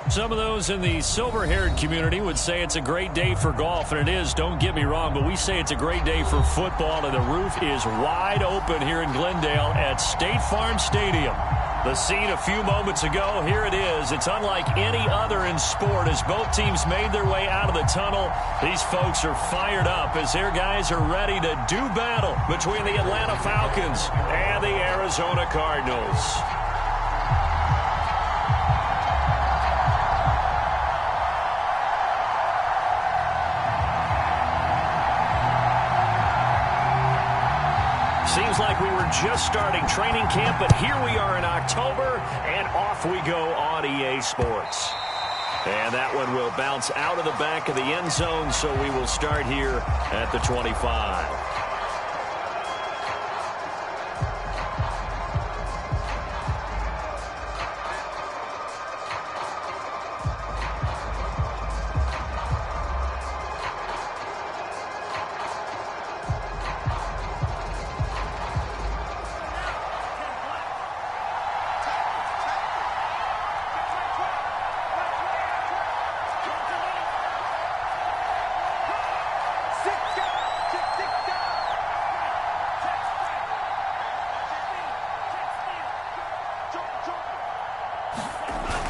Some of those in the silver-haired community would say it's a great day for golf, and it is, don't get me wrong, but we say it's a great day for football, and the roof is wide open here in Glendale at State Farm Stadium. The scene a few moments ago, here it is. It's unlike any other in sport as both teams made their way out of the tunnel. These folks are fired up as their guys are ready to do battle between the Atlanta Falcons and the Arizona Cardinals. Seems like we were just starting training camp, but here we are in October, and off we go on EA Sports. And that one will bounce out of the back of the end zone, so we will start here at the 25.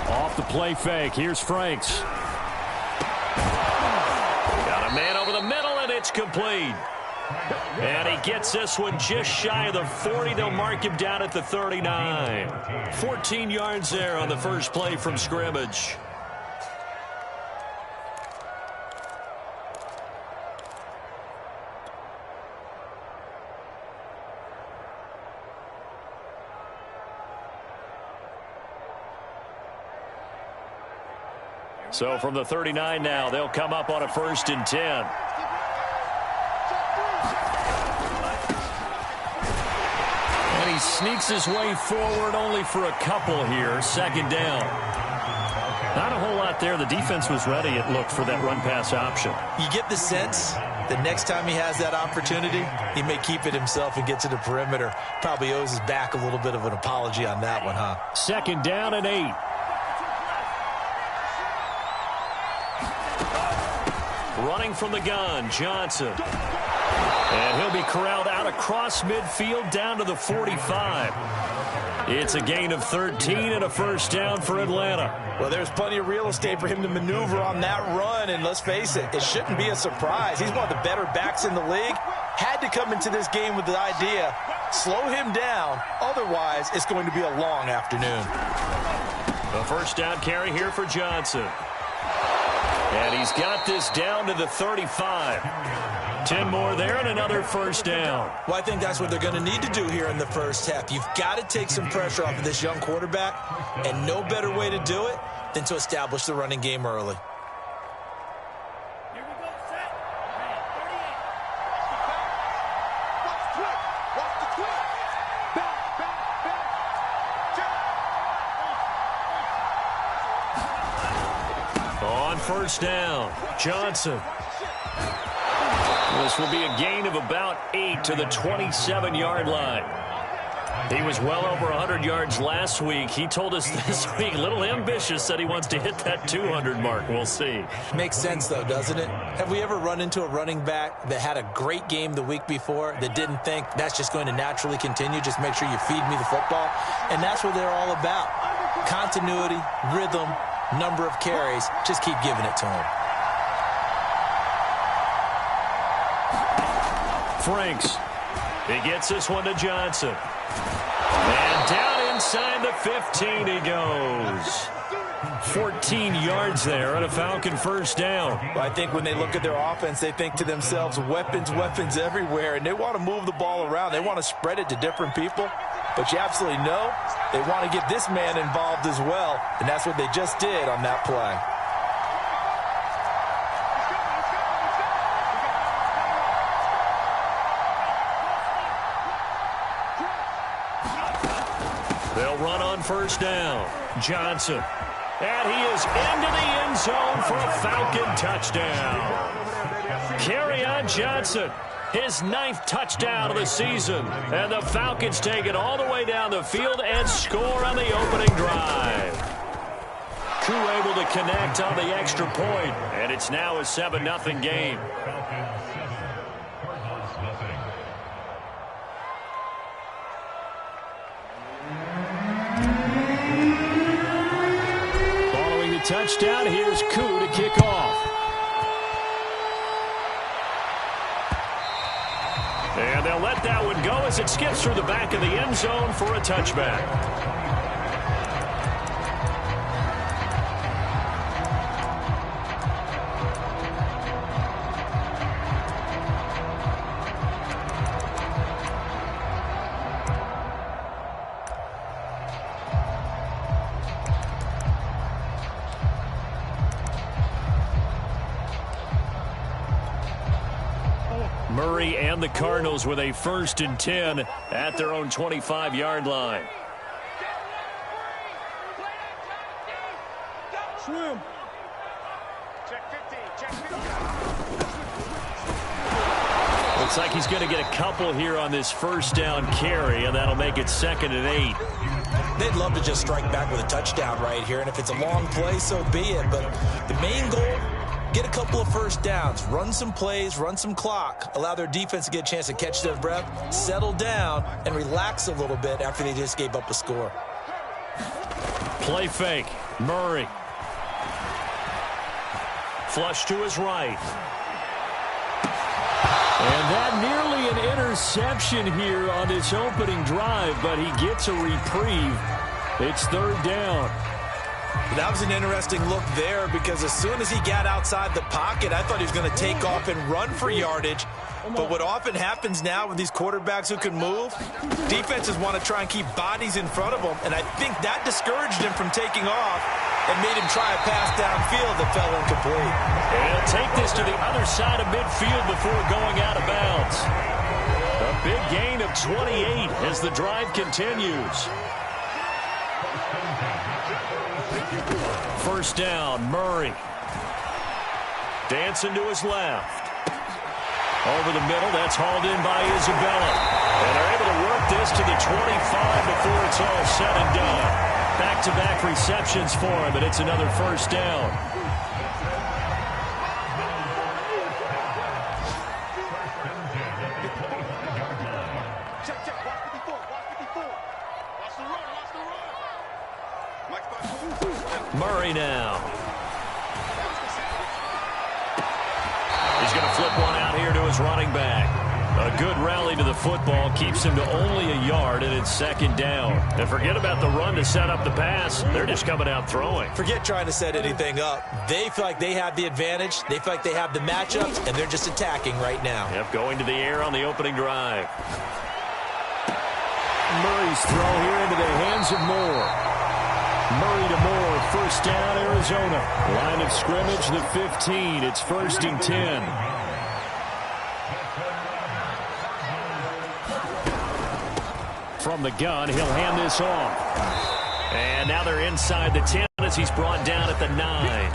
Off the play fake. Here's Franks. Got a man over the middle, and it's complete. And he gets this one just shy of the 40. They'll mark him down at the 39. 14 yards there on the first play from scrimmage. So from the 39 now, they'll come up on a 1st and 10. And he sneaks his way forward only for a couple here. 2nd down. Not a whole lot there. The defense was ready, it looked, for that run-pass option. You get the sense that next time he has that opportunity, he may keep it himself and get to the perimeter. Probably owes his back a little bit of an apology on that one, huh? 2nd down and 8. Running from the gun, Johnson. And he'll be corralled out across midfield down to the 45. It's a gain of 13 and a 1st down for Atlanta. Well, there's plenty of real estate for him to maneuver on that run, and let's face it, it shouldn't be a surprise. He's one of the better backs in the league. Had to come into this game with the idea, slow him down, otherwise it's going to be a long afternoon. The 1st down carry here for Johnson. And he's got this down to the 35. 10 more there and another 1st down. Well, I think that's what they're going to need to do here in the first half. You've got to take some pressure off of this young quarterback, and no better way to do it than to establish the running game early. On 1st down, Johnson. This will be a gain of about 8 to the 27-yard line. He was well over 100 yards last week. He told us this week, a little ambitious, said he wants to hit that 200 mark. We'll see. Makes sense, though, doesn't it? Have we ever run into a running back that had a great game the week before that didn't think that's just going to naturally continue? Just make sure you feed me the football. And that's what they're all about. Continuity, rhythm, number of carries. Just keep giving it to him. Franks. He gets this one to Johnson. And down inside the 15 he goes. 14 yards there on a Falcon 1st down. Well, I think when they look at their offense, they think to themselves, weapons, weapons everywhere, and they want to move the ball around. They want to spread it to different people. But you absolutely know they want to get this man involved as well, and that's what they just did on that play. They'll run on 1st down. Johnson. And he is into the end zone for a Falcon touchdown. Kerryon Johnson, his 9th touchdown of the season. And the Falcons take it all the way down the field and score on the opening drive. two able to connect on the extra point, and it's now a 7-0 game. Following the touchdown, here's Koo to kick off. And they'll let that one go as it skips through the back of the end zone for a touchback. Murray and the Cardinals with a 1st and 10 at their own 25-yard line. Swim. Check 50. Check 50. Looks like he's going to get a couple here on this 1st down carry, and that'll make it 2nd and 8. They'd love to just strike back with a touchdown right here, and if it's a long play, so be it. But the main goal, get a couple of 1st downs, run some plays, run some clock, allow their defense to get a chance to catch their breath, settle down, and relax a little bit after they just gave up a score. Play fake. Murray. Flush to his right. And that nearly an interception here on this opening drive, but he gets a reprieve. It's 3rd down. That was an interesting look there because as soon as he got outside the pocket, I thought he was going to take off and run for yardage. But what often happens now with these quarterbacks who can move, defenses want to try and keep bodies in front of them. And I think that discouraged him from taking off and made him try a pass downfield that fell incomplete. And he'll take this to the other side of midfield before going out of bounds. A big gain of 28 as the drive continues. 1st down, Murray. Dancing to his left. Over the middle, that's hauled in by Isabella. And they're able to work this to the 25 before it's all said and done. Back-to-back receptions for him, and it's another 1st down. Murray now. He's going to flip one out here to his running back. A good rally to the football keeps him to only a yard, and it's 2nd down. And forget about the run to set up the pass. They're just coming out throwing. Forget trying to set anything up. They feel like they have the advantage. They feel like they have the matchups, and they're just attacking right now. Yep, going to the air on the opening drive. Murray's throw here into the hands of Moore. Murray to Moore, 1st down, Arizona. Line of scrimmage, the 15. It's 1st and 10. From the gun, he'll hand this off. And now they're inside the 10 as he's brought down at the 9.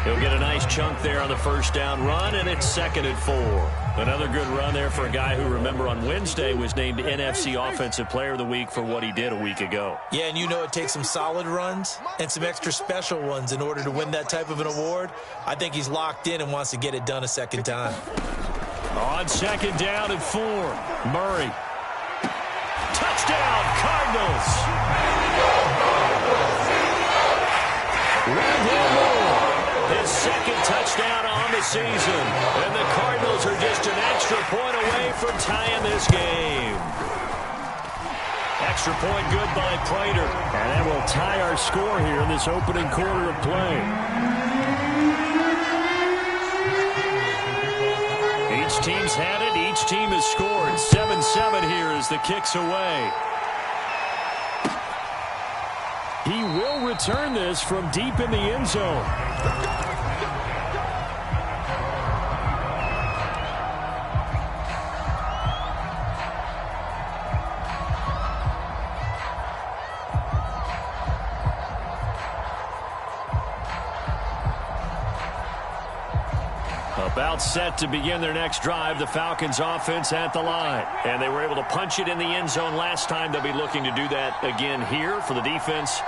He'll get a nice chunk there on the 1st down run, and it's 2nd and 4. Another good run there for a guy who, remember, on Wednesday was named NFC Offensive Player of the Week for what he did a week ago. Yeah, and you know it takes some solid runs and some extra special ones in order to win that type of an award. I think he's locked in and wants to get it done a 2nd time. On 2nd down and 4, Murray. Touchdown, Cardinals! Rondale Moore, his 2nd touchdown on the season. And the Cardinals are just an extra point away from tying this game. Extra point good by Prater. And that will tie our score here in this opening quarter of play. Each team's had it. Each team has scored. 7-7 here as the kick's away. He will return this from deep in the end zone. About set to begin their next drive, the Falcons offense at the line. And they were able to punch it in the end zone last time. They'll be looking to do that again here for the defense.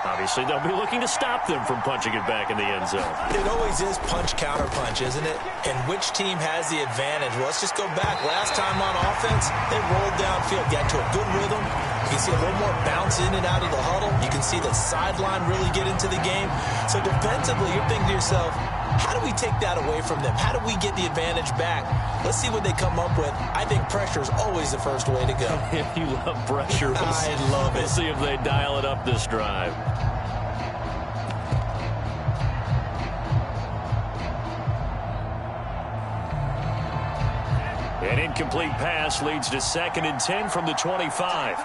Obviously, they'll be looking to stop them from punching it back in the end zone. It always is punch, counter punch, isn't it? And which team has the advantage? Well, let's just go back. Last time on offense, they rolled downfield, got to a good rhythm. You can see a little more bounce in and out of the huddle. You can see the sideline really get into the game. So defensively, you're thinking to yourself, how do we take that away from them? How do we get the advantage back? Let's see what they come up with. I think pressure is always the first way to go. You love pressure. I love it. We'll see if they dial it up this drive. An incomplete pass leads to 2nd and 10 from the 25.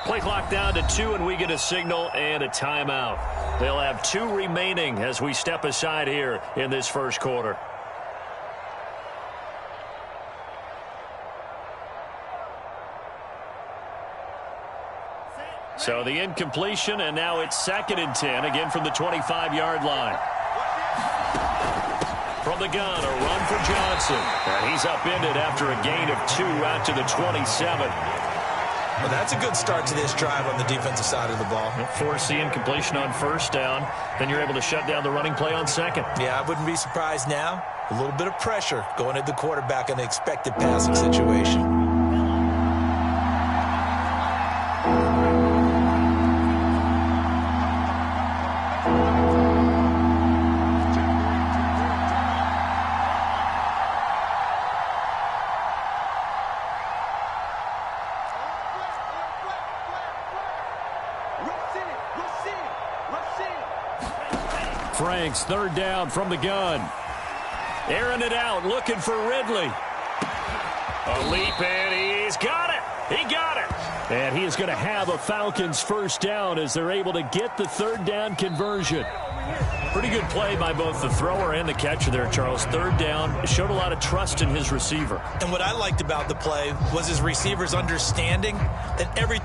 Play clock down to 2, and we get a signal and a timeout. They'll have 2 remaining as we step aside here in this first quarter. So the incompletion, and now it's 2nd and 10, again from the 25-yard line. From the gun, a run for Johnson. And he's upended after a gain of 2 out to the 27. Well, that's a good start to this drive on the defensive side of the ball. Force the incompletion on 1st down. Then you're able to shut down the running play on 2nd. Yeah, I wouldn't be surprised now. A little bit of pressure going at the quarterback in an expected passing situation. Franks, 3rd down from the gun. Airing it out, looking for Ridley. A leap, and he's got it. He got it. And he is going to have a Falcons 1st down as they're able to get the 3rd down conversion. Pretty good play by both the thrower and the catcher there, Charles. 3rd down, showed a lot of trust in his receiver. And what I liked about the play was his receiver's understanding that every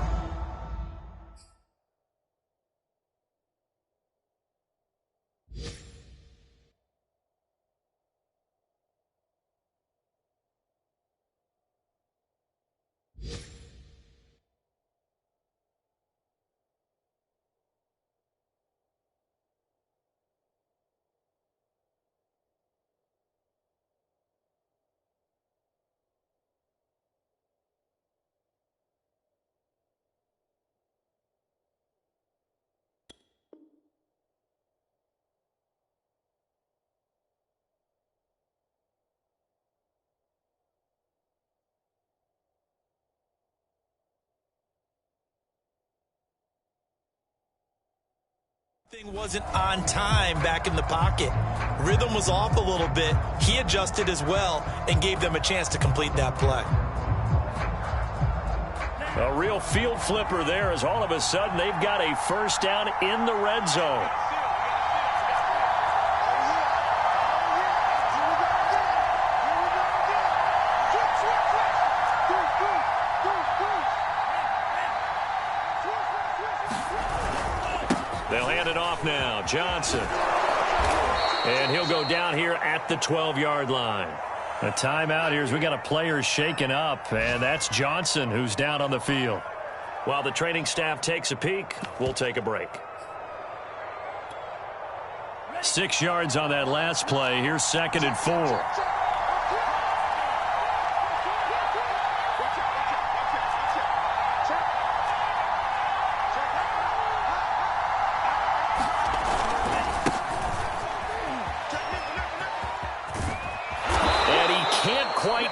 thing wasn't on time back in the pocket. Rhythm was off a little bit. He adjusted as well and gave them a chance to complete that play. A real field flipper there as all of a sudden they've got a 1st down in the red zone. They'll hand it off now. Johnson. And he'll go down here at the 12-yard line. A timeout here as we got a player shaken up, and that's Johnson who's down on the field. While the training staff takes a peek, we'll take a break. 6 yards on that last play. Here's 2nd and 4.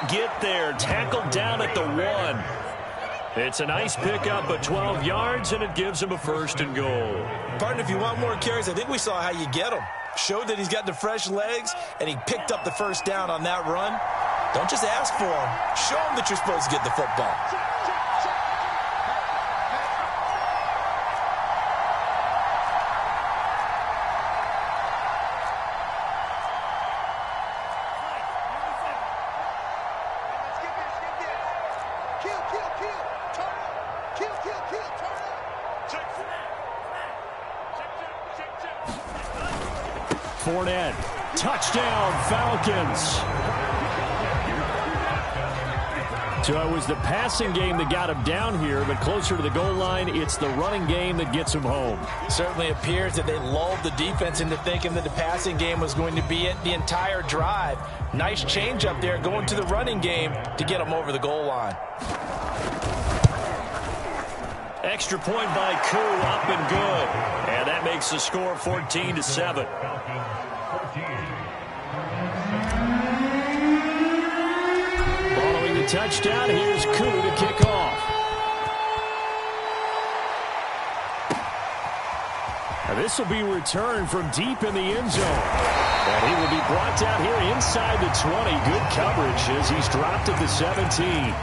Get there, tackled down at the 1. It's a nice pickup of 12 yards, and it gives him a 1st and goal. Partner, if you want more carries, I think we saw how you get him. Showed that he's got the fresh legs, and he picked up the 1st down on that run. Don't just ask for him. Show him that you're supposed to get the football. Fournette. Touchdown, Falcons. So it was the passing game that got him down here, but closer to the goal line, it's the running game that gets him home. Certainly appears that they lulled the defense into thinking that the passing game was going to be it the entire drive. Nice change up there going to the running game to get him over the goal line. Extra point by Koo, up and good. And that makes the score 14-7. Following the touchdown, here's Koo to kick off. And this will be returned from deep in the end zone. And he will be brought down here inside the 20. Good coverage as he's dropped at the 17.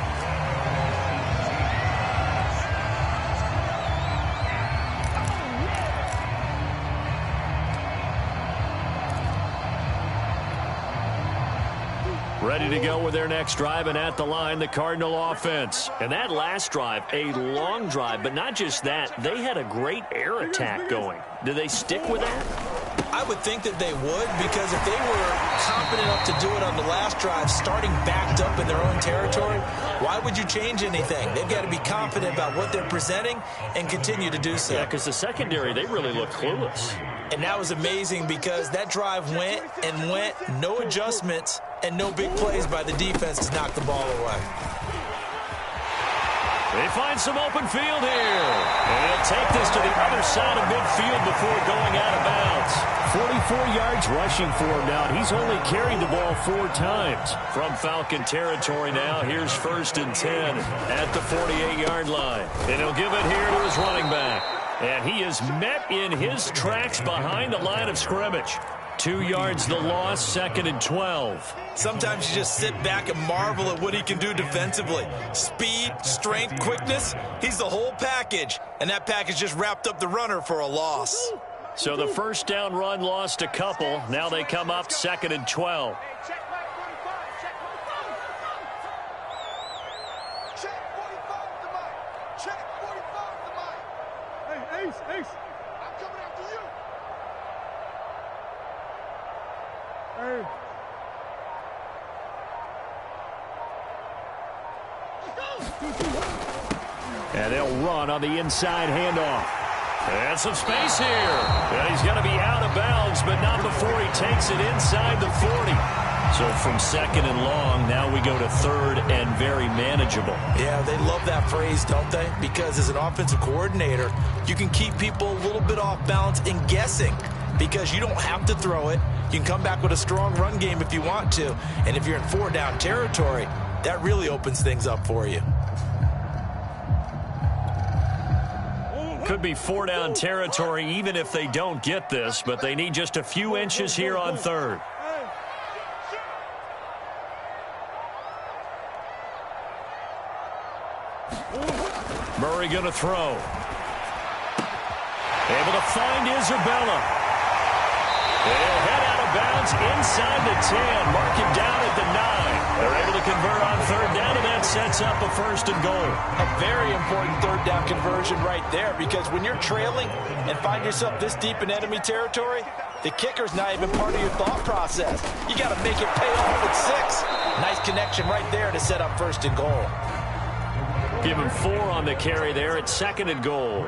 Ready to go with their next drive, and at the line, the Cardinal offense. And that last drive, a long drive, but not just that. They had a great air attack going. Do they stick with that? I would think that they would, because if they were confident enough to do it on the last drive, starting backed up in their own territory, why would you change anything? They've got to be confident about what they're presenting and continue to do so. Yeah, because the secondary, they really look clueless. And that was amazing because that drive went and went, no adjustments, and no big plays by the defense to knock the ball away. They find some open field here. And they'll take this to the other side of midfield before going out of bounds. 44 yards rushing for him now. He's only carried the ball 4 times. From Falcon territory now, here's 1st and 10 at the 48-yard line. And he'll give it here to his running back. And he is met in his tracks behind the line of scrimmage. 2 yards the loss, 2nd and 12. Sometimes you just sit back and marvel at what he can do defensively. Speed, strength, quickness, he's the whole package. And that package just wrapped up the runner for a loss. So the first down run lost a couple. Now they come up 2nd and 12. Ace, I'm coming after you. Hey. And they'll run on the inside handoff. And some space here. And he's going to be out of bounds, but not before he takes it inside the 40. So from 2nd and long, now we go to 3rd and very manageable. Yeah, they love that phrase, don't they? Because as an offensive coordinator, you can keep people a little bit off balance and guessing because you don't have to throw it. You can come back with a strong run game if you want to. And if you're in 4-down territory, that really opens things up for you. Could be 4-down territory even if they don't get this, but they need just a few inches here on 3rd. Murray going to throw. Able to find Isabella. They'll head out of bounds inside the 10. Mark him down at the 9. They're able to convert on 3rd down, and that sets up a 1st and goal. A very important 3rd down conversion right there, because when you're trailing and find yourself this deep in enemy territory, the kicker's not even part of your thought process. You got to make it pay off with 6. Nice connection right there to set up 1st and goal. Give him 4 on the carry there at 2nd and goal.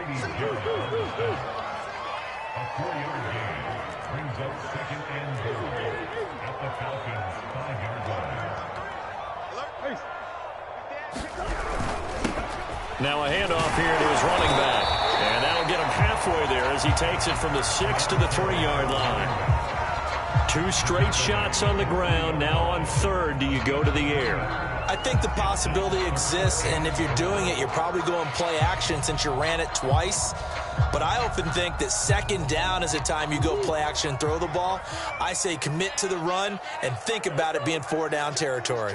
Now a handoff here to his running back. And that'll get him halfway there as he takes it from the 6 to the 3-yard line. 2 straight shots on the ground. Now on 3rd, do you go to the air? I think the possibility exists, and if you're doing it, you're probably going play action since you ran it twice. But I often think that 2nd down is a time you go play action and throw the ball. I say commit to the run and think about it being 4-down territory.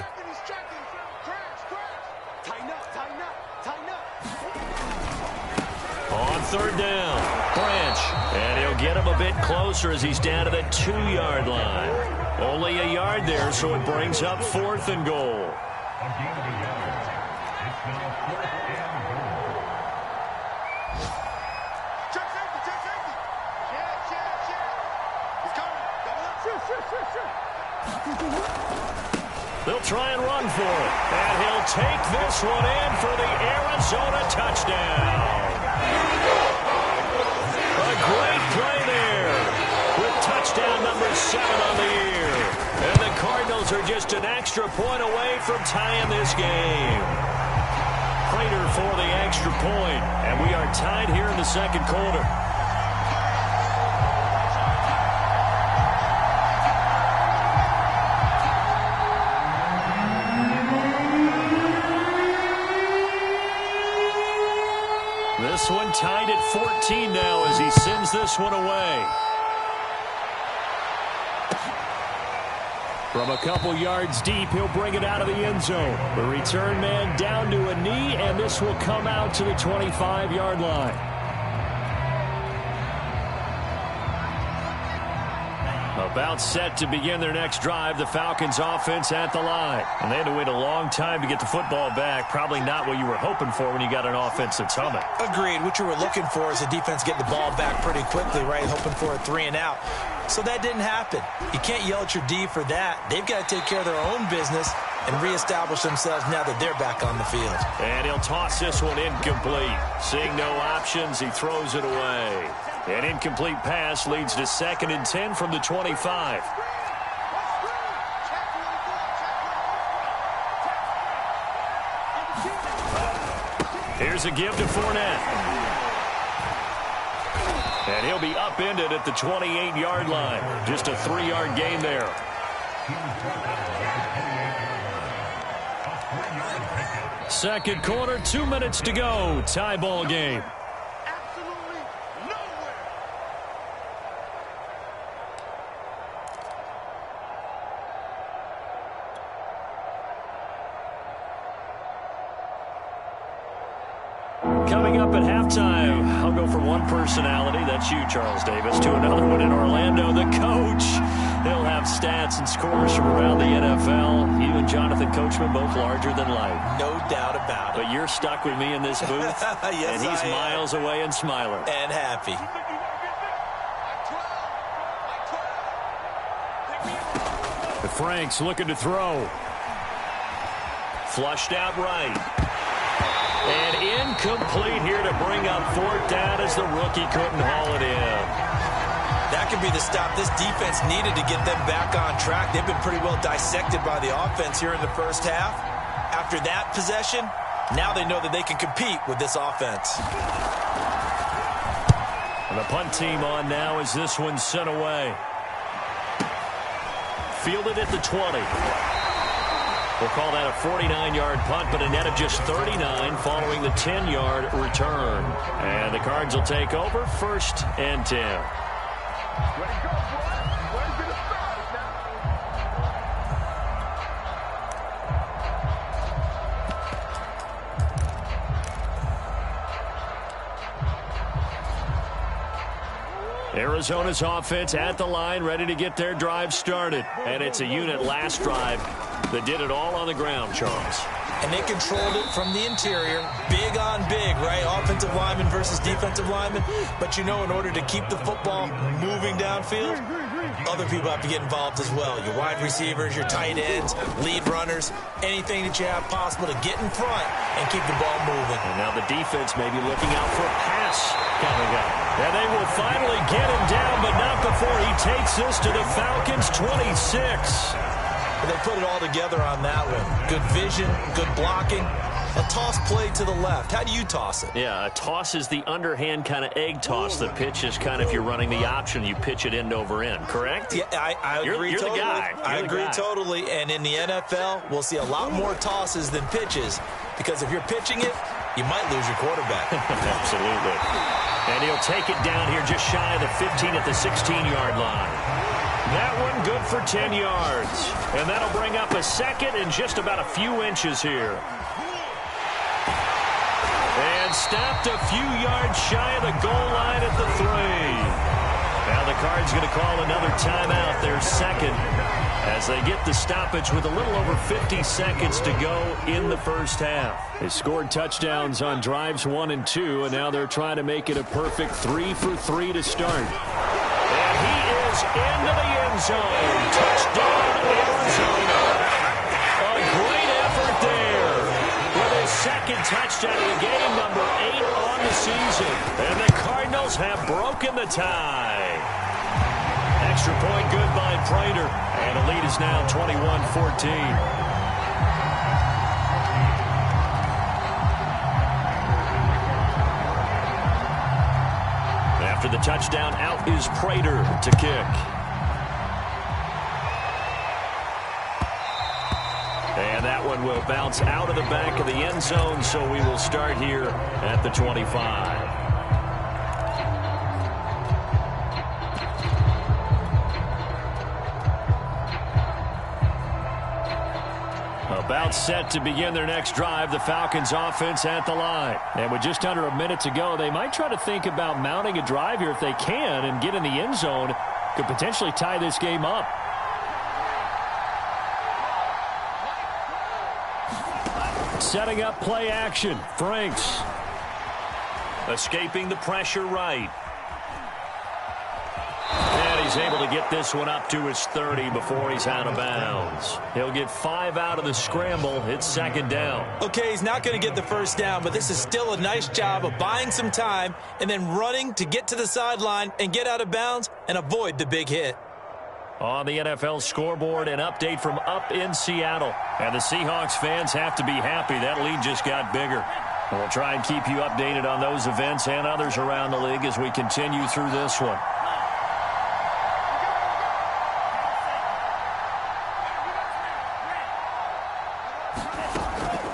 On 3rd down, Branch. And he'll get him a bit closer as he's down to the 2-yard line. Only a yard there, so it brings up 4th and goal. They'll try and run for it. And he'll take this one in for the Arizona touchdown. A great play there with touchdown number 7 on the year. And the Cardinals are just an extra point away from tying this game. Prater for the extra point. And we are tied here in the second quarter. This one tied at 14 now as he sends this one away. From a couple yards deep, he'll bring it out of the end zone. The return man down to a knee, and this will come out to the 25-yard line. About set to begin their next drive, the Falcons offense at the line. And they had to wait a long time to get the football back. Probably not what you were hoping for when you got an offense that's humming. Agreed. What you were looking for is the defense getting the ball back pretty quickly, right? Hoping for a 3 and out. So that didn't happen. You can't yell at your D for that. They've got to take care of their own business and reestablish themselves now that they're back on the field. And he'll toss this one incomplete. Seeing no options, he throws it away. An incomplete pass leads to 2nd and 10 from the 25. Here's a give to Fournette. And he'll be upended at the 28-yard line. Just a 3-yard gain there. Second quarter, 2 minutes to go. Tie ball game. Coming up at halftime, I'll go from one personality, that's you, Charles Davis, to another one in Orlando, the coach. He'll have stats and scores from around the NFL. You and Jonathan Coachman, both larger than life. No doubt about it. But you're stuck with me in this booth, yes, and he's miles away and smiling. And happy. The Franks looking to throw. Flushed out right. And incomplete here to bring up 4th down as the rookie couldn't haul it in. That could be the stop this defense needed to get them back on track. They've been pretty well dissected by the offense here in the first half. After that possession, now they know that they can compete with this offense. And the punt team on now as this one's sent away. Fielded at the 20. We'll call that a 49-yard punt, but a net of just 39 following the 10-yard return. And the Cards will take over 1st and 10. Arizona's offense at the line, ready to get their drive started. And it's a unit last drive that did it all on the ground, Charles. And they controlled it from the interior. Big on big, right? Offensive lineman versus defensive lineman. But you know, in order to keep the football moving downfield, other people have to get involved as well. Your wide receivers, your tight ends, lead runners, anything that you have possible to get in front and keep the ball moving. And now the defense may be looking out for a pass coming up. And they will finally get him down, but not before he takes this to the Falcons' 26. They put it all together on that one. Good vision, good blocking. A toss play to the left. How do you toss it? Yeah, a toss is the underhand kind of egg toss. The pitch is kind of, if you're running the option, you pitch it end over end, correct? Yeah, I agree you're totally. The guy. I agree totally. And in the NFL, we'll see a lot more tosses than pitches, because if you're pitching it, you might lose your quarterback. Absolutely. And he'll take it down here just shy of the 15 at the 16-yard line. That one good for 10 yards. And that'll bring up a 2nd and just about a few inches here. And stopped a few yards shy of the goal line at the 3. Now the Cards going to call another timeout, their 2nd, as they get the stoppage with a little over 50 seconds to go in the first half. They scored touchdowns on drives 1 and 2, and now they're trying to make it a perfect 3 for 3 to start. And he is into the end zone. Touchdown, Arizona. A great effort there with his second touchdown of the game, number 8 on the season. And the Cardinals have broken the tie. Extra point good by Prater. And the lead is now 21-14. After the touchdown, out is Prater to kick. And that one will bounce out of the back of the end zone, so we will start here at the 25. About set to begin their next drive, the Falcons offense at the line. And with just under a minute to go, they might try to think about mounting a drive here if they can and get in the end zone. Could potentially tie this game up. Setting up play action. Franks. Escaping the pressure right. And he's able to get this one up to his 30 before he's out of bounds. He'll get 5 out of the scramble. It's second down. Okay, he's not going to get the first down, but this is still a nice job of buying some time and then running to get to the sideline and get out of bounds and avoid the big hit. On the NFL scoreboard, an update from up in Seattle. And the Seahawks fans have to be happy. That lead just got bigger. And we'll try and keep you updated on those events and others around the league as we continue through this one.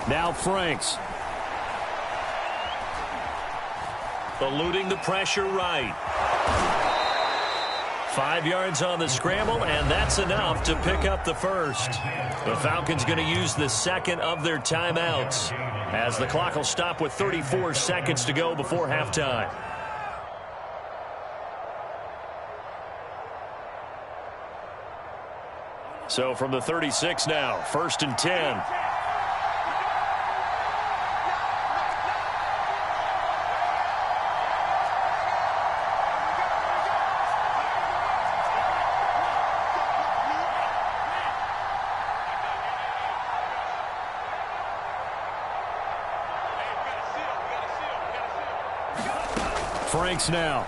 Now Franks. Eluding the pressure right. 5 yards on the scramble, and that's enough to pick up the first. The Falcons going to use the second of their timeouts as the clock will stop with 34 seconds to go before halftime. So from the 36 now, 1st and 10. Franks now.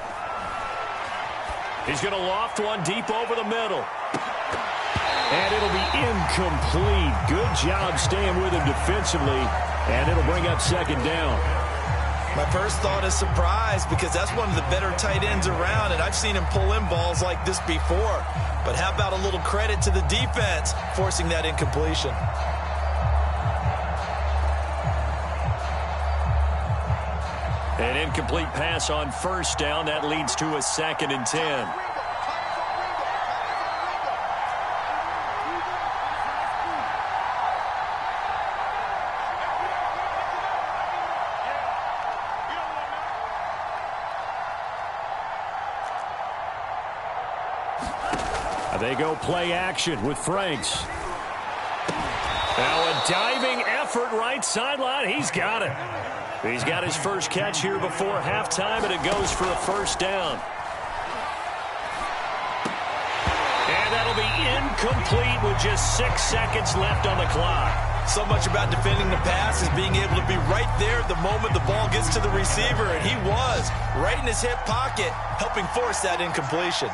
He's going to loft one deep over the middle. And it'll be incomplete. Good job staying with him defensively. And it'll bring up second down. My first thought is surprise because that's one of the better tight ends around, and I've seen him pull in balls like this before. But how about a little credit to the defense forcing that incompletion? An incomplete pass on first down. That leads to a 2nd and 10. They go play action with Franks. Now a diving effort right sideline. He's got it. He's got his first catch here before halftime, and it goes for a first down. And that'll be incomplete with just 6 seconds left on the clock. So much about defending the pass is being able to be right there at the moment the ball gets to the receiver, and he was right in his hip pocket, helping force that incompletion.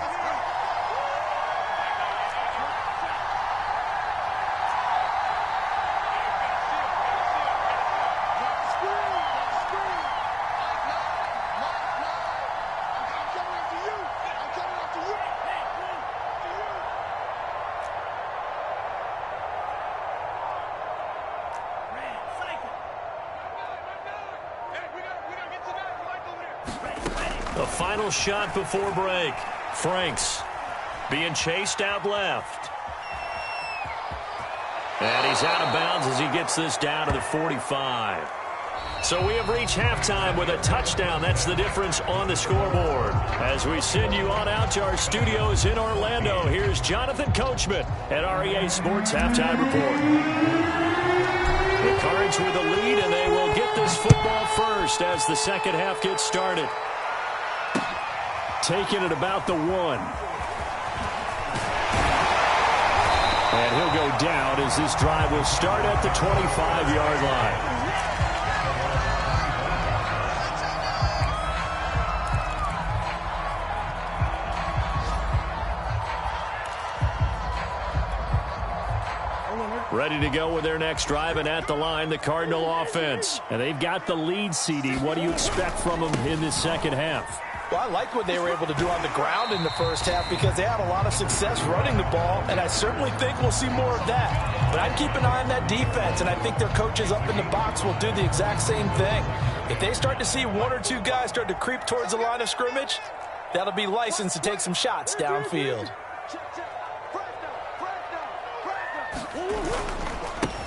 The final shot before break. Franks being chased out left. And he's out of bounds as he gets this down to the 45. So we have reached halftime with a touchdown. That's the difference on the scoreboard. As we send you on out to our studios in Orlando, here's Jonathan Coachman at REA Sports Halftime Report. The Cards with the lead, and they will get this football first as the second half gets started. Taking it about the 1. And he'll go down as this drive will start at the 25-yard line. Ready to go with their next drive, and at the line, the Cardinal offense. And they've got the lead, CD. What do you expect from them in this second half? Well, I like what they were able to do on the ground in the first half because they had a lot of success running the ball, and I certainly think we'll see more of that. But I'd keep an eye on that defense, and I think their coaches up in the box will do the exact same thing. If they start to see one or two guys start to creep towards the line of scrimmage, that'll be licensed to take some shots downfield.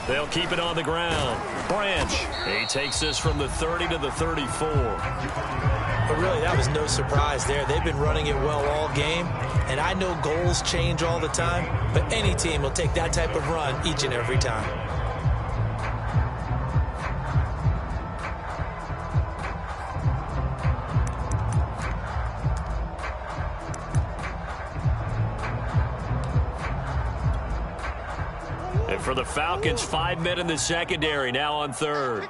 They'll keep it on the ground. Branch. He takes this from the 30 to the 34. But really, that was no surprise there. They've been running it well all game, and I know goals change all the time, but any team will take that type of run each and every time. And for the Falcons, 5 men in the secondary, now on third.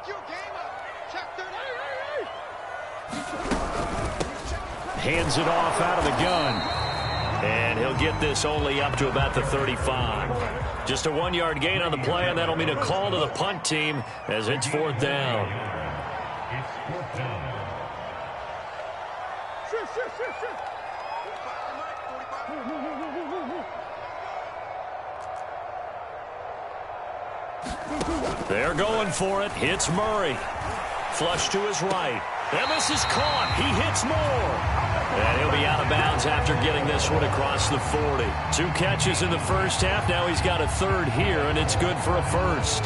Hands it off out of the gun. And he'll get this only up to about the 35. Just a 1-yard gain on the play, and that'll mean a call to the punt team as it's 4th down. They're going for it. Hits Murray. Flush to his right. And this is caught. He hits more. And he'll be out of bounds after getting this one across the 40. 2 catches in the first half. Now he's got a third here, and it's good for a first.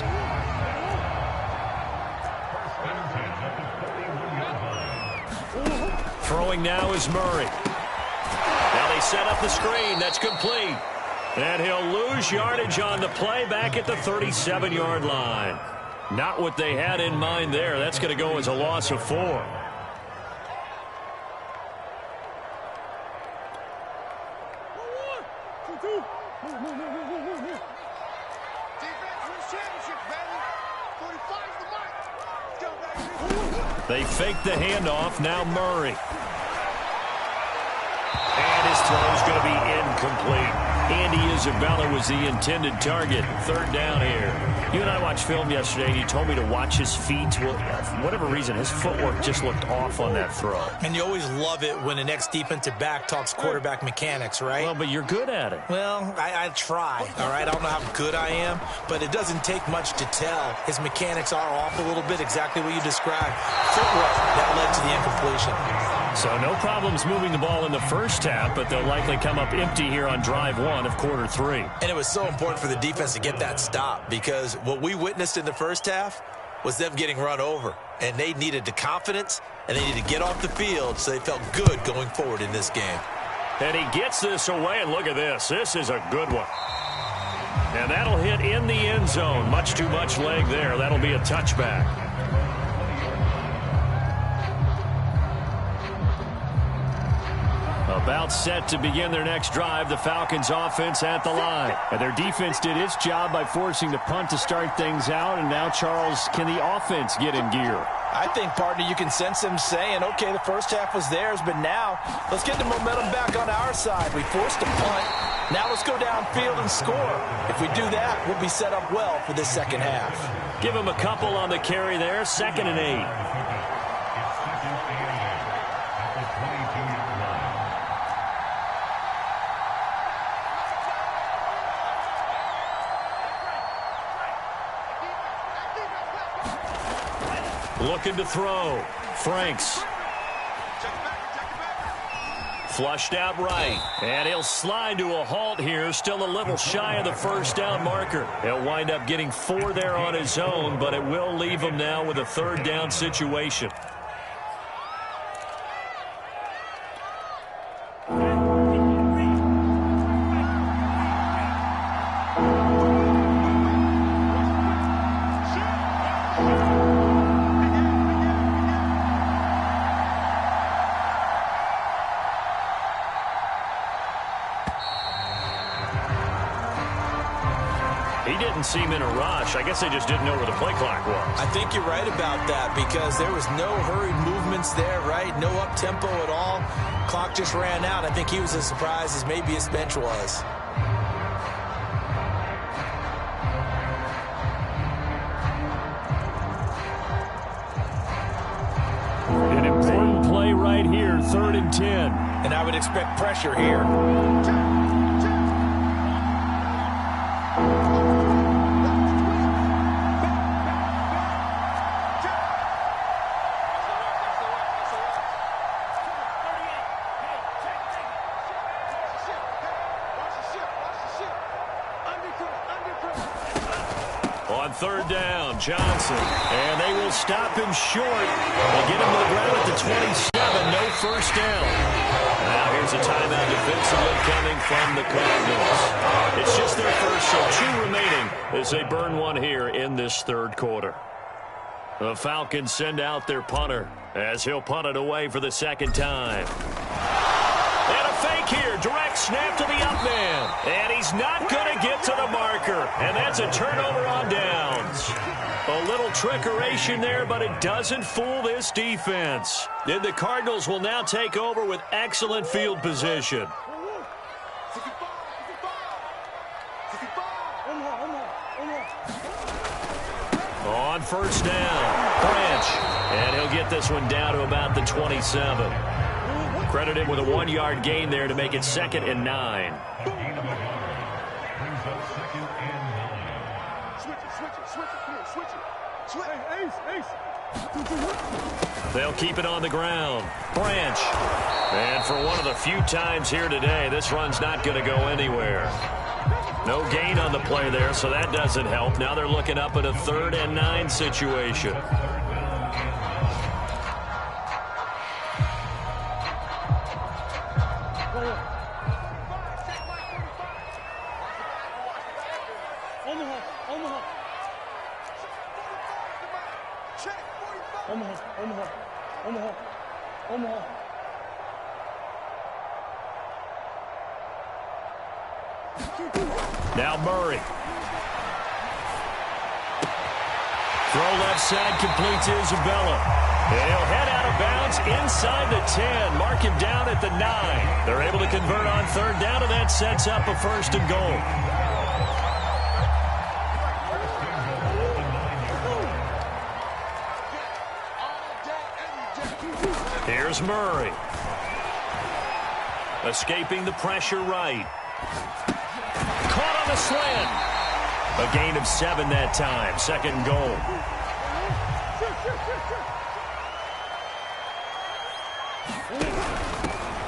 Throwing now is Murray. Now they set up the screen. That's complete. And he'll lose yardage on the play back at the 37-yard line. Not what they had in mind there. That's going to go as a loss of 4. They fake the handoff. Now Murray. And his throw is going to be incomplete. Andy Isabella was the intended target. 3rd down here. You and I watched film yesterday, and you told me to watch his feet. Well, for whatever reason, his footwork just looked off on that throw. And you always love it when the next defensive back talks quarterback mechanics, right? Well, but you're good at it. Well, I try, all right? I don't know how good I am, but it doesn't take much to tell. His mechanics are off a little bit, exactly what you described. Footwork, that led to the incompletion. So no problems moving the ball in the first half, but they'll likely come up empty here on drive 1 of quarter 3. And it was so important for the defense to get that stop because what we witnessed in the first half was them getting run over. And they needed the confidence, and they needed to get off the field so they felt good going forward in this game. And he gets this away, and look at this. This is a good one. And that'll hit in the end zone. Much too much leg there. That'll be a touchback. About set to begin their next drive, the Falcons offense at the line. And their defense did its job by forcing the punt to start things out. And now, Charles, can the offense get in gear? I think, partner, you can sense them saying, okay, the first half was theirs, but now let's get the momentum back on our side. We forced a punt. Now let's go downfield and score. If we do that, we'll be set up well for this second half. Give him a couple on the carry there. 2nd and 8. Looking to throw. Franks. Flushed out right. And he'll slide to a halt here. Still a little shy of the first down marker. He'll wind up getting 4 there on his own, but it will leave him now with a 3rd down situation. He didn't seem in a rush. I guess they just didn't know where the play clock was. I think you're right about that because there was no hurried movements there, right? No up-tempo at all. Clock just ran out. I think he was as surprised as maybe his bench was. An important play right here, 3rd and 10. And I would expect pressure here. On 3rd down, Johnson. And they will stop him short. They'll get him to the ground at the 27. No first down. Now here's a timeout defensively coming from the Cardinals. It's just their first, so 2 remaining as they burn one here in this 3rd quarter. The Falcons send out their punter as he'll punt it away for the 2nd time. And a fake here. Direct snap to the up man. And he's not going to get to the marker. And that's a turnover on downs. A little trickeration there, but it doesn't fool this defense. And the Cardinals will now take over with excellent field position. On 1st down, Branch. And he'll get this one down to about the 27. Credit him with a 1-yard gain there to make it 2nd and 9. They'll keep it on the ground. Branch. And for one of the few times here today, this run's not going to go anywhere. No gain on the play there, so that doesn't help. Now they're looking up at a 3rd and 9 situation. Now Murray. Throw left side completes Isabella. And he'll head out of bounds inside the 10. Mark him down at the 9. They're able to convert on 3rd down, and that sets up a 1st and goal. Here's Murray. Escaping the pressure right. Caught on the slant. A gain of 7 that time. 2nd and goal.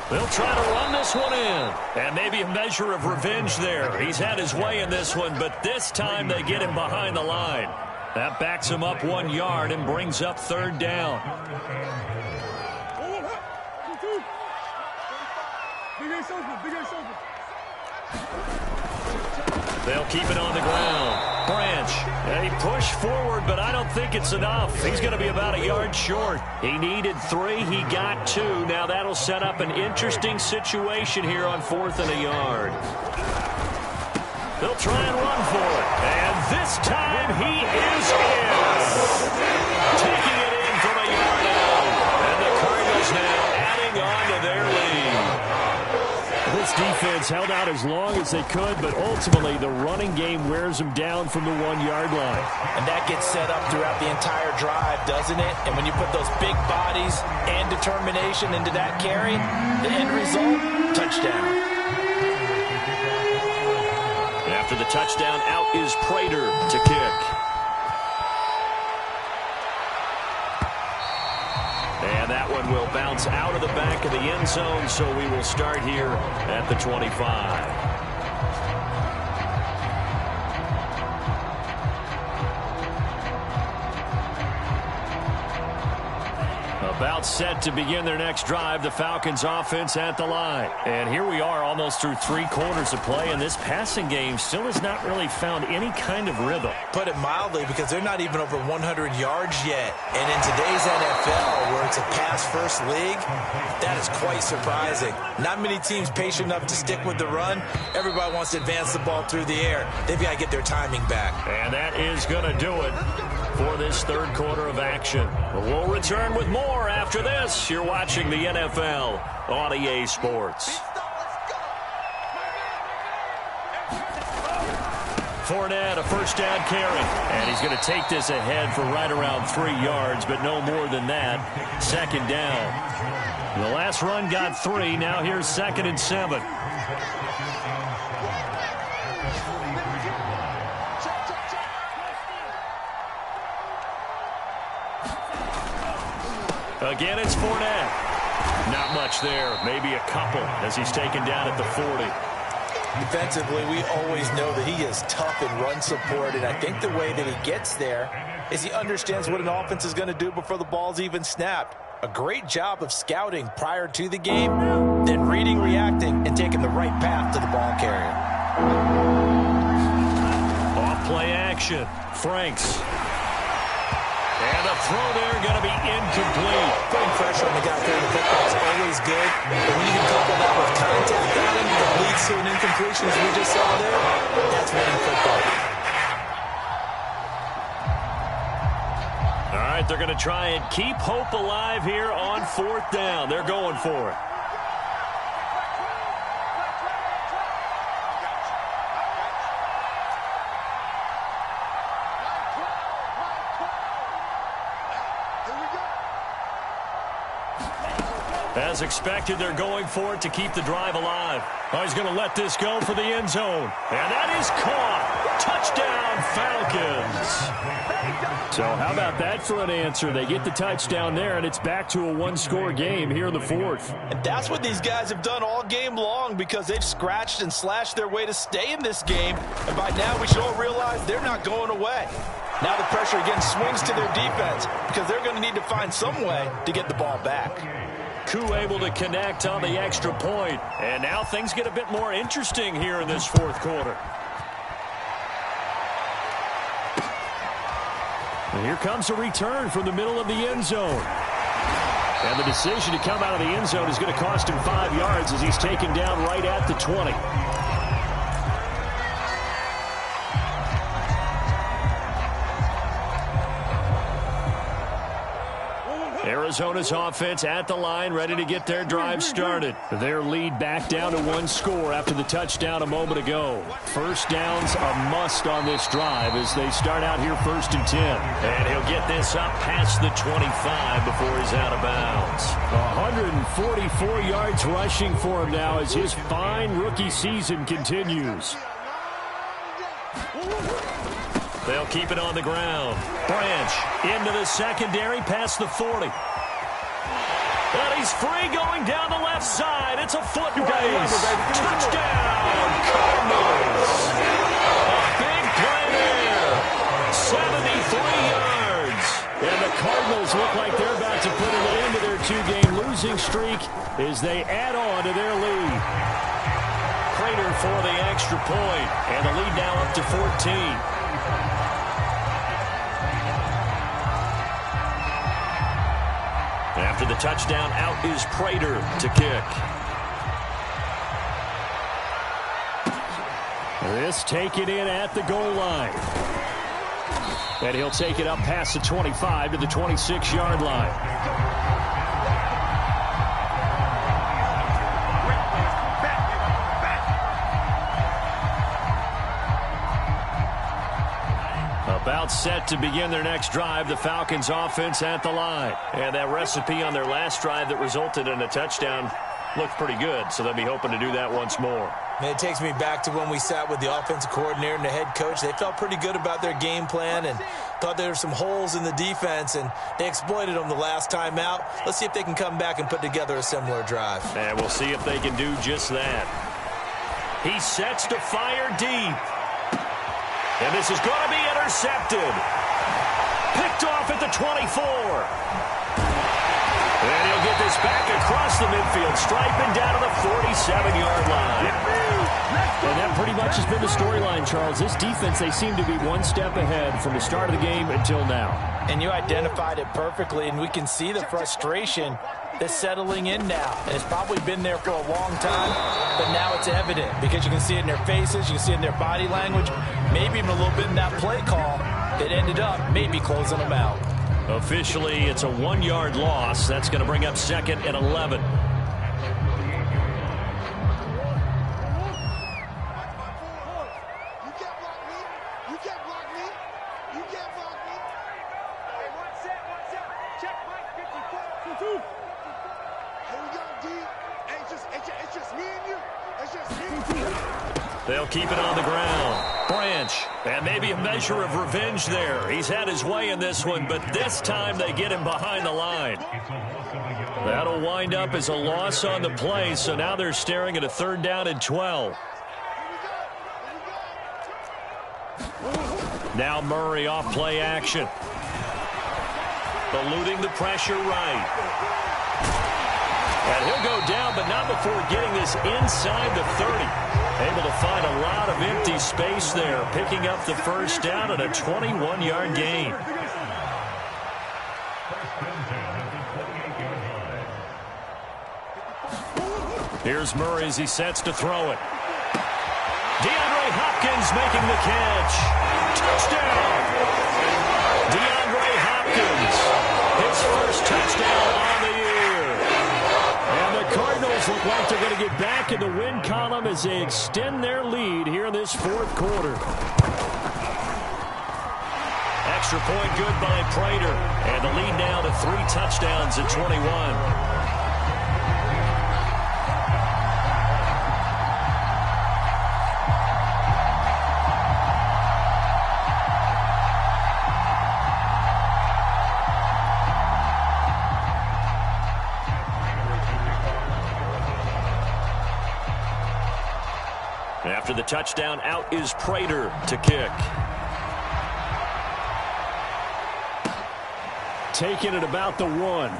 They'll try to run this one in. And maybe a measure of revenge there. He's had his way in this one, but this time they get him behind the line. That backs him up 1 yard and brings up 3rd down. They'll keep it on the ground. Branch. And he pushed forward, but I don't think it's enough. He's going to be about a yard short. He needed 3. He got 2. Now that'll set up an interesting situation here on 4th and a yard. They'll try and run for it. And this time he is in. Taking it in from a yard out. And the Cardinals now adding on to their lead. This defense held out as long as they could, but ultimately the running game wears them down from the 1-yard line. And that gets set up throughout the entire drive, doesn't it? And when you put those big bodies and determination into that carry, the end result, touchdown. After the touchdown, out is Prater to kick. And that one will bounce out of the back of the end zone, so we will start here at the 25. About About set to begin their next drive, the Falcons offense at the line. And here we are almost through 3 quarters of play, and this passing game still has not really found any kind of rhythm. Put it mildly, because they're not even over 100 yards yet. And in today's NFL, where it's a pass-first league, that is quite surprising. Not many teams patient enough to stick with the run. Everybody wants to advance the ball through the air. They've got to get their timing back. And that is going to do it for this third quarter of action. We'll return with more after this. You're watching the NFL on EA Sports. Fournette, a first down carry. And he's going to take this ahead for right around 3 yards, but no more than that. Second down. The last run got 3. Now here's 2nd and 7. Again, it's Fournette. Not much there. Maybe a couple as he's taken down at the 40. Defensively, we always know that he is tough in run support, and I think the way that he gets there is he understands what an offense is going to do before the ball's even snapped. A great job of scouting prior to the game, then reading, reacting, and taking the right path to the ball carrier. Off play action. Franks. And the throw there going to be incomplete. Putting pressure on the guy throwing the football is always good, but when you can couple that with contact on him that leads to an incompletion, as we just saw there, that's winning football. All right, they're going to try and keep hope alive here on 4th down. They're going for it. As expected, they're going for it to keep the drive alive. Oh, he's going to let this go for the end zone. And that is caught. Touchdown, Falcons. So how about that for an answer? They get the touchdown there, and it's back to a 1-score game here in the 4th. And that's what these guys have done all game long, because they've scratched and slashed their way to stay in this game. And by now, we should all realize they're not going away. Now the pressure again swings to their defense, because they're going to need to find some way to get the ball back. Koo able to connect on the extra point. And now things get a bit more interesting here in this 4th quarter. And here comes a return from the middle of the end zone. And the decision to come out of the end zone is going to cost him 5 yards as he's taken down right at the 20. Arizona's offense at the line, ready to get their drive started. Their lead back down to 1 score after the touchdown a moment ago. First down's a must on this drive as they start out here 1st and 10. And he'll get this up past the 25 before he's out of bounds. 144 yards rushing for him now as his fine rookie season continues. They'll keep it on the ground. Branch into the secondary past the 40. And he's free going down the left side. It's a foot race. Touchdown, Cardinals. A big play there. 73 yards. And the Cardinals look like they're about to put an end to their 2-game losing streak as they add on to their lead. Prater for the extra point. And the lead now up to 14. After the touchdown, out is Prater to kick. This taken in at the goal line. And he'll take it up past the 25 to the 26-yard line. About set to begin their next drive, the Falcons offense at the line. And that recipe on their last drive that resulted in a touchdown looked pretty good, so they'll be hoping to do that once more. And it takes me back to when we sat with the offensive coordinator and the head coach. They felt pretty good about their game plan and thought there were some holes in the defense, and they exploited them the last time out. Let's see if they can come back and put together a similar drive. And we'll see if they can do just that. He sets to fire deep. And this is going to be intercepted. Picked off at the 24. And he'll get this back across the midfield stripe and down to the 47-yard line. And that pretty much has been the storyline, Charles. This defense, they seem to be one step ahead from the start of the game until now. And you identified it perfectly, and we can see the frustration that's settling in now. And it's probably been there for a long time, but now it's evident because you can see it in their faces, you can see it in their body language, maybe even a little bit in that play call that ended up maybe closing them out. Officially, it's a 1-yard loss. That's going to bring up 2nd and 11. They'll keep it on the ground. Branch. And maybe a measure of revenge there. He's had his way in this one, but this time they get him behind the line. That'll wind up as a loss on the play, so now they're staring at a 3rd down and 12. Now Murray off play action. Eluding the pressure right. And he'll go down, but not before getting this inside the 30. Able to find a lot of empty space there, picking up the 1st down and a 21-yard gain. Here's Murray as he sets to throw it. DeAndre Hopkins making the catch. Touchdown! DeAndre Hopkins, his 1st touchdown on the year. And the Cardinals look like they're going to get back in the win column as they extend their lead here in this 4th quarter. Extra point good by Prater. And the lead now to 3 touchdowns at 21. After the touchdown, out is Prater to kick. Taking it about the 1.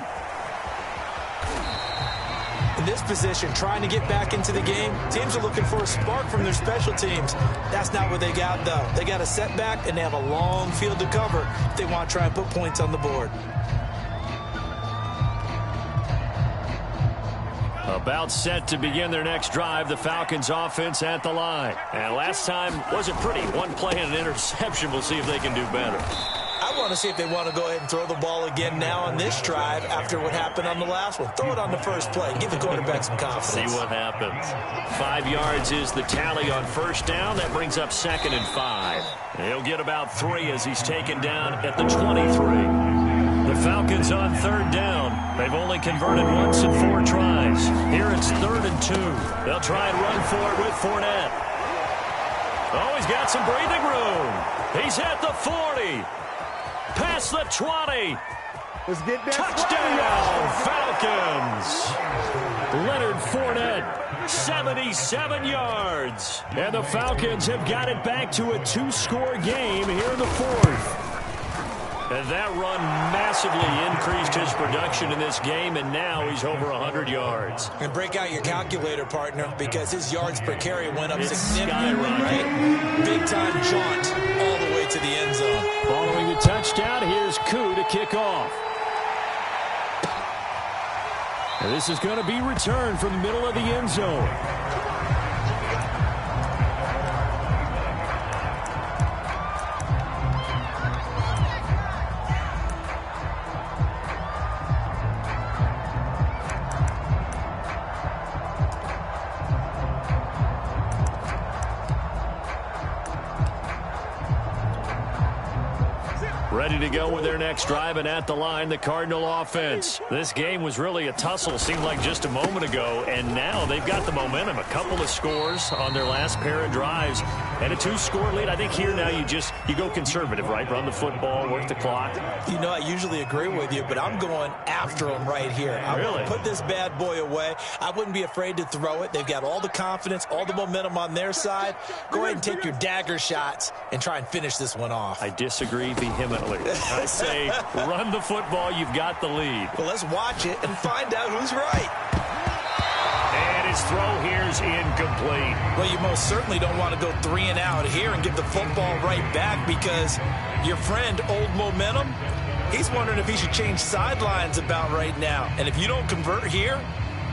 In this position, trying to get back into the game, teams are looking for a spark from their special teams. That's not what they got, though. They got a setback, and they have a long field to cover if they want to try and put points on the board. About set to begin their next drive, the Falcons offense at the line. And last time wasn't pretty. 1 play and an interception. We'll see if they can do better. I want to see if they want to go ahead and throw the ball again now on this drive after what happened on the last one. Throw it on the first play. Give the quarterback some confidence. See what happens. 5 yards is the tally on 1st down. That brings up 2nd and 5. He'll get about 3 as he's taken down at the 23. The Falcons on 3rd down. They've only converted once in 4 tries. Here it's 3rd and 2. They'll try and run for it with Fournette. Oh, he's got some breathing room. He's at the 40. Past the 20. Let's get that Touchdown, Falcons. Leonard Fournette, 77 yards. And the Falcons have got it back to a 2-score game here in the 4th. And that run massively increased his production in this game, and now he's over 100 yards. And break out your calculator, partner, because his yards per carry went up significantly, right? Big-time jaunt all the way to the end zone. Following the touchdown, here's Koo to kick off. And this is going to be returned from the middle of the end zone. Ready to go with their next drive, and at the line, the Cardinal offense. This game was really a tussle, seemed like just a moment ago, and now they've got the momentum. A couple of scores on their last pair of drives. And a 2-score lead. I think here now you go conservative, right? Run the football, work the clock. You know, I usually agree with you, but I'm going after him right here. I want to put this bad boy away. I wouldn't be afraid to throw it. They've got all the confidence, all the momentum on their side. Go ahead and take your dagger shots and try and finish this one off. I disagree vehemently. I say run the football. You've got the lead. Well, let's watch it and find out who's right. And his throw here is incomplete. Well, you most certainly don't want to go 3 and out here and give the football right back, because your friend, Old Momentum, he's wondering if he should change sidelines about right now. And if you don't convert here,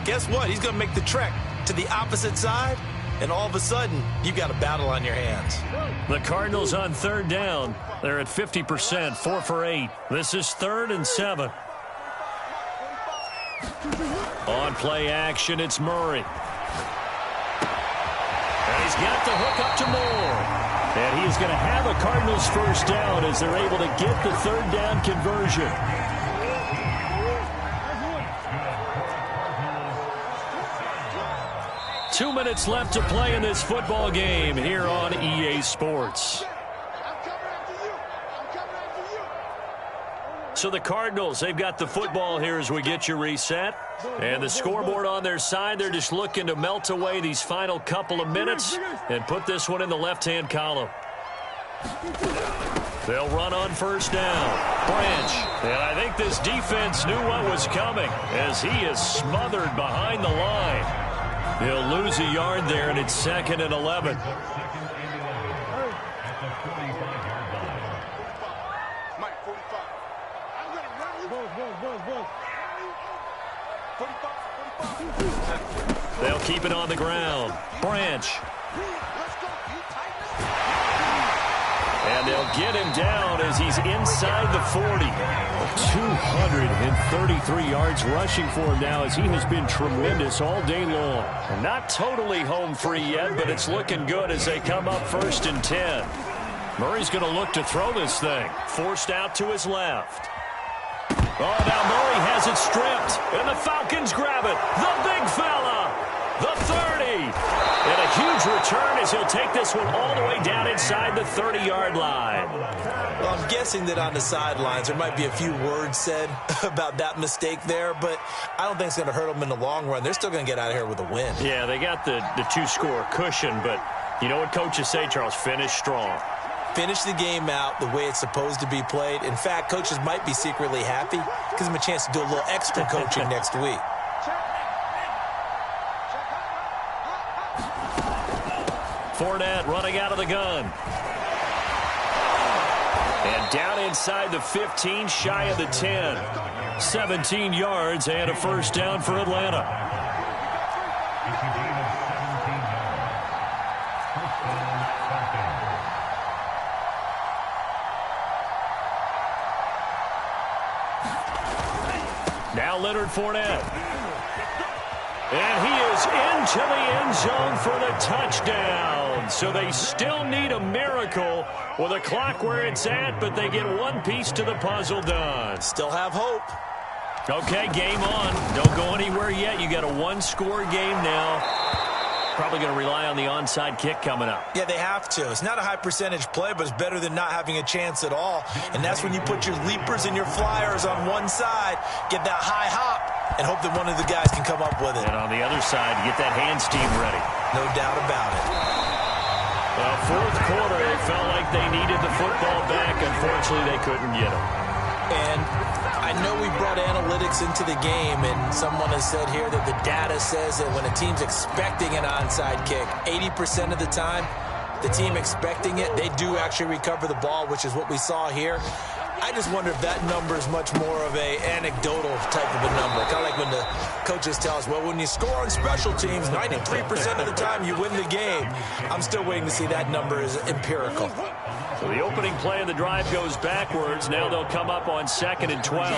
guess what? He's going to make the trek to the opposite side, and all of a sudden, you've got a battle on your hands. The Cardinals on 3rd down. They're at 50%, 4 for 8. This is 3rd and 7. On play action, it's Murray. And he's got the hook up to Moore. And he is going to have a Cardinals first down as they're able to get the 3rd down conversion. Two minutes left to play in this football game here on EA Sports. So the Cardinals, they've got the football here as we get you reset. And the scoreboard on their side, they're just looking to melt away these final couple of minutes and put this one in the left-hand column. They'll run on first down. Branch. And I think this defense knew what was coming as he is smothered behind the line. He'll lose a yard there, and it's 2nd and 11. They'll keep it on the ground. Branch. And they'll get him down as he's inside the 40. 233 yards rushing for him now as he has been tremendous all day long. Not totally home free yet, but it's looking good as they come up 1st and 10. Murray's going to look to throw this thing. Forced out to his left. Oh, now Murray has it stripped, and the Falcons grab it. The big fella, the 30. And a huge return as he'll take this one all the way down inside the 30-yard line. Well, I'm guessing that on the sidelines there might be a few words said about that mistake there, but I don't think it's going to hurt them in the long run. They're still going to get out of here with a win. Yeah, they got the 2-score cushion, but you know what coaches say, Charles? Finish strong. Finish the game out the way it's supposed to be played. In fact, coaches might be secretly happy. Gives them a chance to do a little extra coaching next week. Fournette running out of the gun. And down inside the 15, shy of the 10. 17 yards and a first down for Atlanta. Now Leonard Fournette. And he is into the end zone for the touchdown. So they still need a miracle with a clock where it's at, but they get one piece to the puzzle done. Still have hope. Okay, game on. Don't go anywhere yet. You got a 1-score game now. Probably going to rely on the onside kick coming up. Yeah, they have to. It's not a high percentage play, but it's better than not having a chance at all. And that's when you put your leapers and your flyers on one side, get that high hop, and hope that one of the guys can come up with it. And on the other side, get that hands team ready. No doubt about it. Well, 4th quarter, it felt like they needed the football back. Unfortunately, they couldn't get it. And I know we brought analytics into the game, and someone has said here that the data says that when a team's expecting an onside kick, 80% of the time, the team expecting it, they do actually recover the ball, which is what we saw here. I just wonder if that number is much more of a anecdotal type of a number. Kind of like when the coaches tell us, well, when you score on special teams, 93% of the time you win the game. I'm still waiting to see that number is empirical. So the opening play of the drive goes backwards. Now they'll come up on 2nd and 12.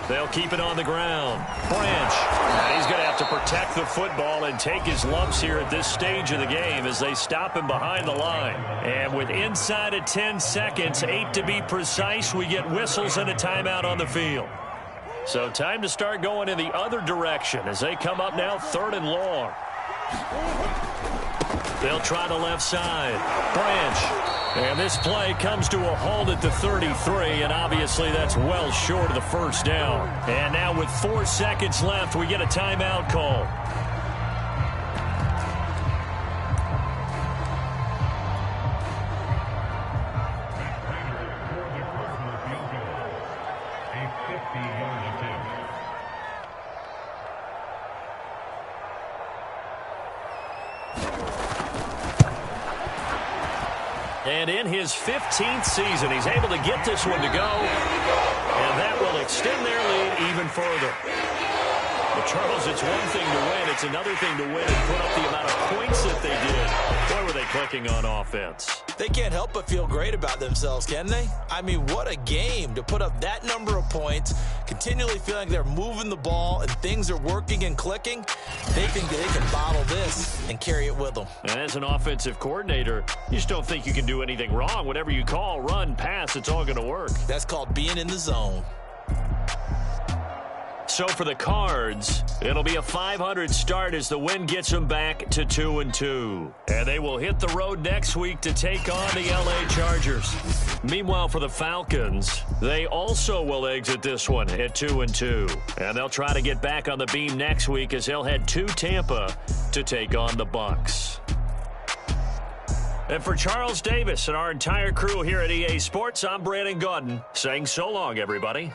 They'll keep it on the ground. Branch. And he's going to have to protect the football and take his lumps here at this stage of the game as they stop him behind the line. And with inside of 10 seconds, 8 to be precise, we get whistles and a timeout on the field. So time to start going in the other direction as they come up now 3rd and long. They'll try the left side. Branch. And this play comes to a halt at the 33, and obviously that's well short of the first down. And now with 4 seconds left, we get a timeout call. And in his 15th season, he's able to get this one to go. And that will extend their lead even further. But, Charles, it's one thing to win. It's another thing to win and put up the amount of points that they did. Boy, were they clicking on offense. They can't help but feel great about themselves, can they? I mean, what a game to put up that number of points, continually feeling like they're moving the ball and things are working and clicking. They think that they can bottle this and carry it with them. And as an offensive coordinator, you just don't think you can do anything wrong. Whatever you call, run, pass, it's all going to work. That's called being in the zone. So for the Cards, it'll be a .500 start as the win gets them back to 2-2. And they will hit the road next week to take on the L.A. Chargers. Meanwhile, for the Falcons, they also will exit this one at 2-2. And they'll try to get back on the beam next week as they'll head to Tampa to take on the Bucs. And for Charles Davis and our entire crew here at EA Sports, I'm Brandon Gaudin saying so long, everybody.